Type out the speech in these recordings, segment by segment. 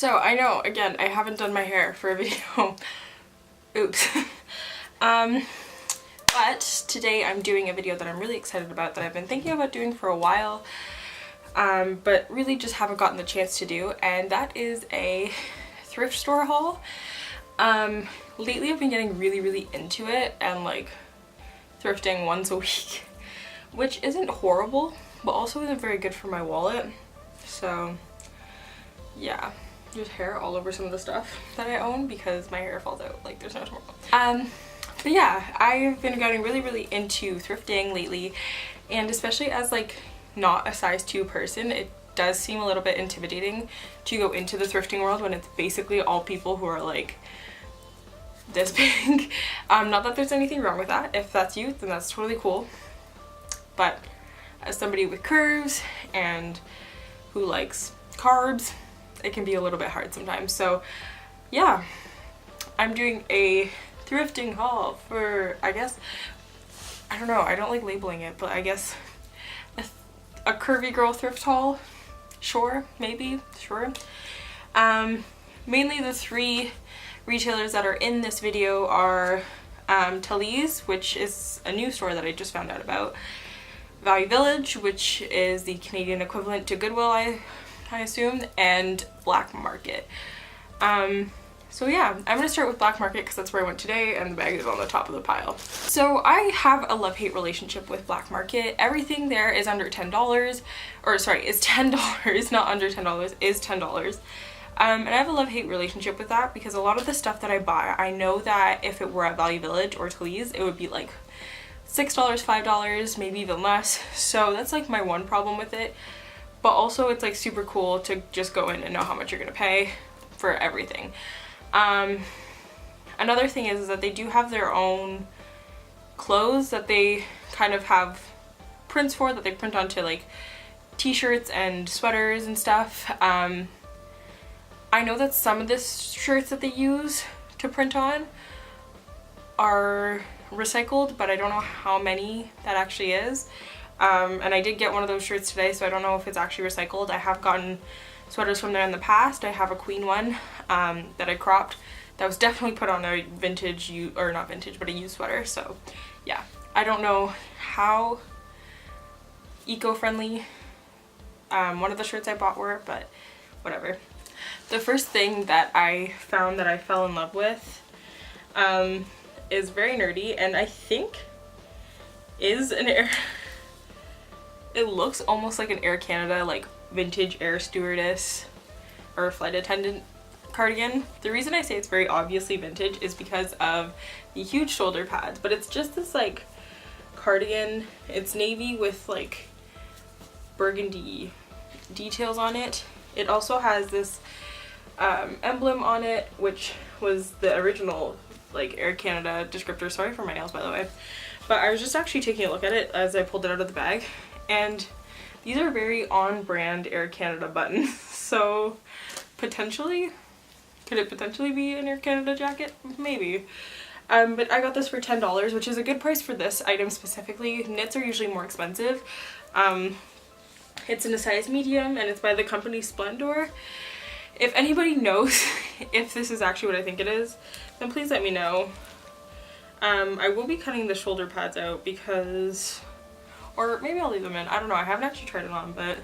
So I know, again, I haven't done my hair for a video. Oops. But today I'm doing a video that I'm really excited about, that I've been thinking about doing for a while, but really just haven't gotten the chance to do, and that is a thrift store haul. Lately I've been getting really into it and like thrifting once a week, which isn't horrible, but also isn't very good for my wallet. So yeah, there's hair all over some of the stuff that I own because my hair falls out like there's no tomorrow. But yeah, I've been getting really into thrifting lately, and especially as like not a size 2 person, it does seem a little bit intimidating to go into the thrifting world when it's basically all people who are like this big. Not that there's anything wrong with that. If that's you, then that's totally cool. But as somebody with curves and who likes carbs, it can be a little bit hard sometimes. So yeah, I'm doing a thrifting haul for, I guess, I don't know, I don't like labeling it, but I guess a curvy girl thrift haul. Sure, maybe, sure. Mainly the 3 retailers that are in this video are ThRiFtY, which is a new store that I just found out about, Value Village, which is the Canadian equivalent to Goodwill, I assume, and Black Market. So yeah, I'm gonna start with Black Market because that's where I went today, and the bag is on the top of the pile. So I have a love-hate relationship with Black Market. Everything there is under $10, or sorry, is $10, not under $10, is $10. And I have a love-hate relationship with that because a lot of the stuff that I buy, I know that if it were at Value Village or ThRiFtY, it would be like $6, $5, maybe even less. So that's like my one problem with it. But also it's like super cool to just go in and know how much you're gonna pay for everything. Another thing is that they do have their own clothes that they kind of have prints for, that they print onto like t-shirts and sweaters and stuff. I know that some of the shirts that they use to print on are recycled, but I don't know how many that actually is. And I did get one of those shirts today, so I don't know if it's actually recycled. I have gotten sweaters from there in the past. I have a queen one that I cropped that was definitely put on a vintage, or not vintage, but a used sweater. So yeah, I don't know how eco-friendly one of the shirts I bought were, but whatever. The first thing that I found that I fell in love with is very nerdy, and I think is an Air... It looks almost like an Air Canada, like vintage air stewardess or flight attendant cardigan. The reason I say it's very obviously vintage is because of the huge shoulder pads, but it's just this like cardigan. It's navy with like burgundy details on it. It also has this emblem on it, which was the original like Air Canada descriptor. Sorry for my nails, by the way. But I was just actually taking a look at it as I pulled it out of the bag, and these are very on-brand Air Canada buttons. So potentially, could it potentially be an Air Canada jacket? Maybe. But I got this for $10, which is a good price for this item specifically. Knits are usually more expensive. It's in a size medium, and it's by the company Splendor. If anybody knows if this is actually what I think it is, then please let me know. I will be cutting the shoulder pads out because, or maybe I'll leave them in. I don't know. I haven't actually tried it on, but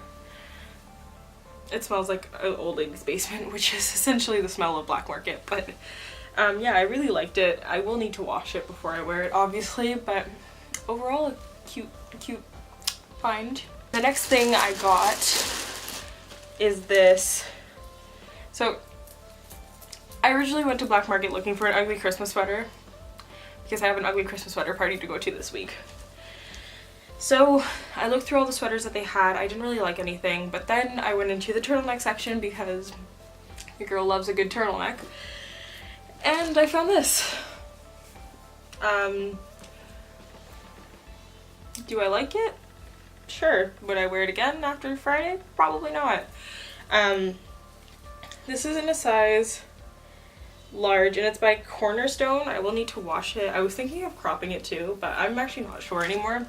it smells like an old lady's basement, which is essentially the smell of Black Market. But yeah, I really liked it. I will need to wash it before I wear it, obviously, but overall a cute find. The next thing I got is this. So I originally went to Black Market looking for an ugly Christmas sweater because I have an ugly Christmas sweater party to go to this week. So I looked through all the sweaters that they had. I didn't really like anything, but then I went into the turtleneck section because your girl loves a good turtleneck, and I found this. Do I like it? Sure. Would I wear it again after Friday? Probably not. This is in a size large, and it's by Cornerstone. I will need to wash it. I was thinking of cropping it too, but I'm actually not sure anymore.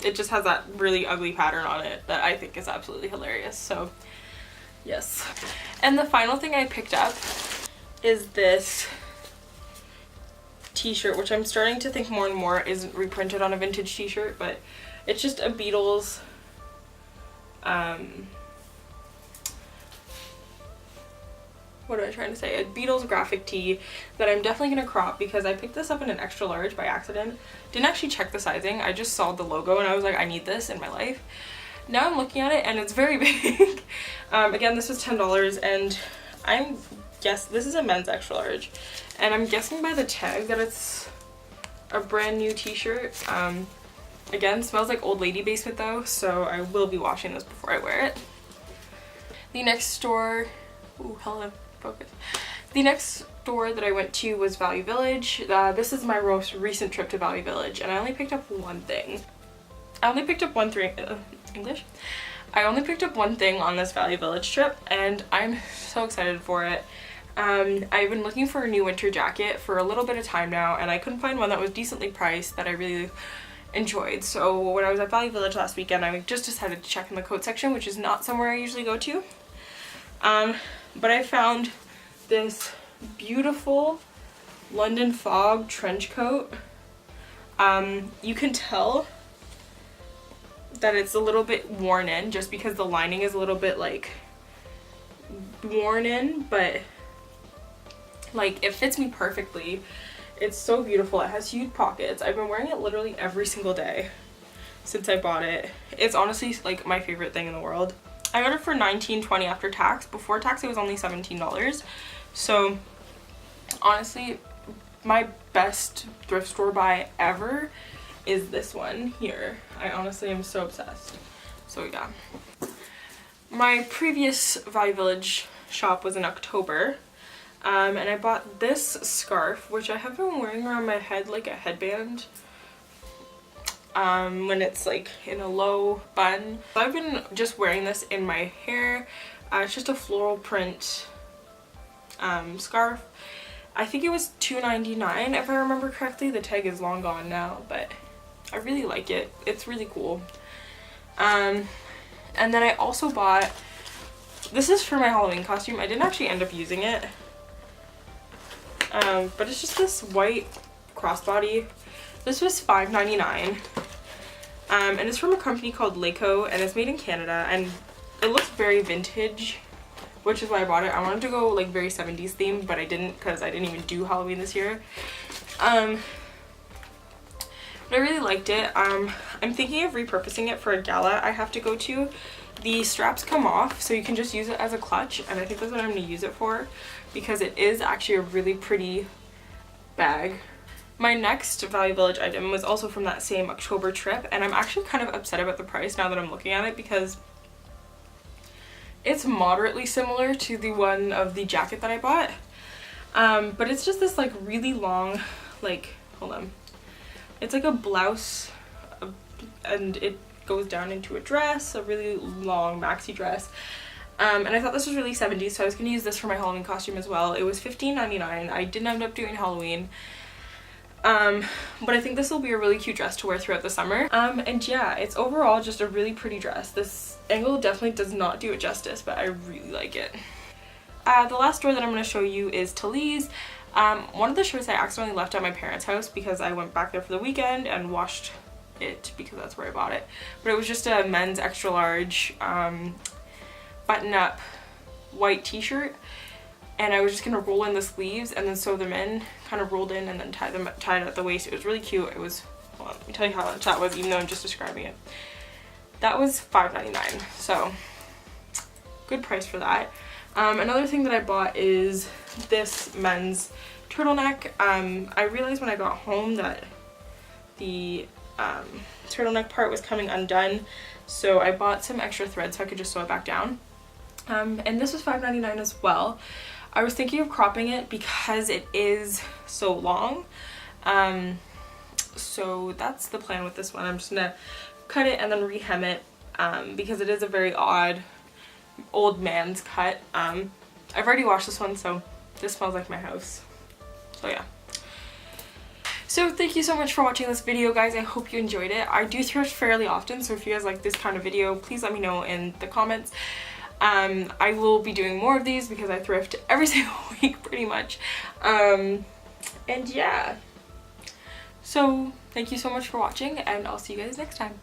It just has that really ugly pattern on it that I think is absolutely hilarious. So Yes. And the final thing I picked up is this t-shirt, which I'm starting to think more and more isn't reprinted on a vintage t-shirt, but it's just a Beatles what am I trying to say? A Beatles graphic tee that I'm definitely gonna crop because I picked this up in an extra large by accident. Didn't actually check the sizing. I just saw the logo and I was like, I need this in my life. Now I'm looking at it and it's very big. Again, this was $10 and this is a men's extra large. And I'm guessing by the tag that it's a brand new t-shirt. Again, smells like old lady basement though, so I will be washing this before I wear it. The next store, ooh, hello, focus. The next store that I went to was Value Village. This is my most recent trip to Value Village, and I only picked up one thing. I only picked up one thing on this Value Village trip, and I'm so excited for it. I've been looking for a new winter jacket for a little bit of time now, and I couldn't find one that was decently priced that I really enjoyed. So when I was at Value Village last weekend, I just decided to check in the coat section, which is not somewhere I usually go to. But I found this beautiful London Fog trench coat. You can tell that it's a little bit worn in just because the lining is a little bit like worn in, but like it fits me perfectly. It's so beautiful. It has huge pockets. I've been wearing it literally every single day since I bought it. It's honestly like my favorite thing in the world. I got it for $19.20 after tax. Before tax it was only $17. So honestly, my best thrift store buy ever is this one here. I honestly am so obsessed. So yeah. My previous Value Village shop was in October. And I bought this scarf, which I have been wearing around my head like a headband when it's like in a low bun. So I've been just wearing this in my hair. It's just a floral print scarf. I think it was $2.99 if I remember correctly. The tag is long gone now, but I really like it. It's really cool. And then I also bought, this is for my Halloween costume. I didn't actually end up using it. But it's just this white crossbody. This was $5.99. And it's from a company called Laco, and it's made in Canada, and it looks very vintage, which is why I bought it. I wanted to go like very 70s themed, but I didn't because I didn't even do Halloween this year. But I really liked it. I'm thinking of repurposing it for a gala I have to go to. The straps come off, so you can just use it as a clutch, and I think that's what I'm going to use it for because it is actually a really pretty bag. My next Value Village item was also from that same October trip, and I'm actually kind of upset about the price now that I'm looking at it because it's moderately similar to the one of the jacket that I bought. But it's just this like really long, like, hold on. It's like a blouse and it goes down into a dress, a really long maxi dress. And I thought this was really 70s, so I was going to use this for my Halloween costume as well. It was $15.99. I didn't end up doing Halloween. But I think this will be a really cute dress to wear throughout the summer. And yeah, it's overall just a really pretty dress. This angle definitely does not do it justice, but I really like it. The last store that I'm going to show you is ThRiFtY. One of the shirts I accidentally left at my parents' house because I went back there for the weekend and washed it because that's where I bought it. But it was just a men's extra large button-up white t-shirt, and I was just gonna roll in the sleeves and then sew them in, kind of rolled in and then tied it at the waist. It was really cute. It was, hold on, let me tell you how much that was, even though I'm just describing it. That was $5.99, so good price for that. Another thing that I bought is this men's turtleneck. I realized when I got home that the turtleneck part was coming undone, so I bought some extra thread so I could just sew it back down. And this was $5.99 as well. I was thinking of cropping it because it is so long. So that's the plan with this one. I'm just gonna cut it and then rehem it because it is a very odd old man's cut. I've already washed this one, so this smells like my house. So yeah. So thank you so much for watching this video, guys. I hope you enjoyed it. I do thrift fairly often, so if you guys like this kind of video, please let me know in the comments. I will be doing more of these because I thrift every single week pretty much. And yeah, so thank you so much for watching, and I'll see you guys next time.